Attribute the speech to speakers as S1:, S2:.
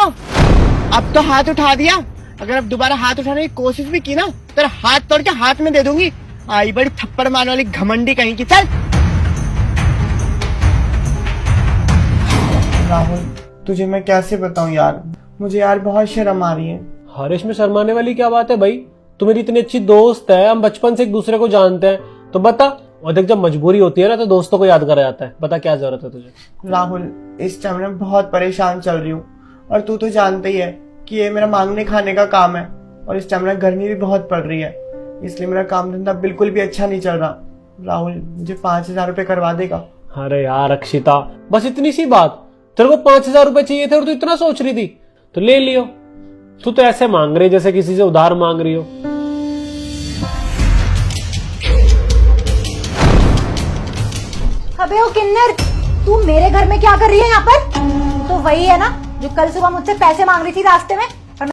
S1: अब तो हाथ उठा दिया, अगर अब दोबारा हाथ उठाने की कोशिश भी की ना तेरा हाथ तोड़ के हाथ में दे दूंगी। आई बड़ी थप्पड़ मारने वाली घमंडी कहीं की। चल राहुल, तुझे मैं कैसे बताऊं यार, मुझे यार बहुत शर्म आ रही है।
S2: हरीश में शर्माने वाली क्या बात है भाई, तू मेरी इतनी अच्छी दोस्त है, हम बचपन से एक दूसरे को जानते हैं, तो बता। और देख, जब मजबूरी होती है ना तो दोस्तों को याद करा जाता है। बता क्या जरूरत है तुझे।
S1: राहुल, इस टाइम में बहुत परेशान चल रही हूँ, और तू तो जानता ही है कि ये मेरा मांगने खाने का काम है, और इस टाइम में गर्मी भी बहुत पड़ रही है, इसलिए मेरा काम धंधा बिल्कुल भी अच्छा नहीं चल रहा। राहुल, मुझे 5,000 रुपए करवा देगा?
S2: अरे यार अक्षिता, बस इतनी सी बात, तेरे को 5,000 रुपए चाहिए थे और तू इतना सोच रही थी, तो ले लियो। तू तो ऐसे मांग रही जैसे किसी से उधार मांग रही हो।
S3: अबे ओ किन्नर, तू मेरे घर में क्या कर रही है यहाँ पर? तो वही है ना जो कल सुबह मुझसे पैसे मांग रही थी रास्ते में।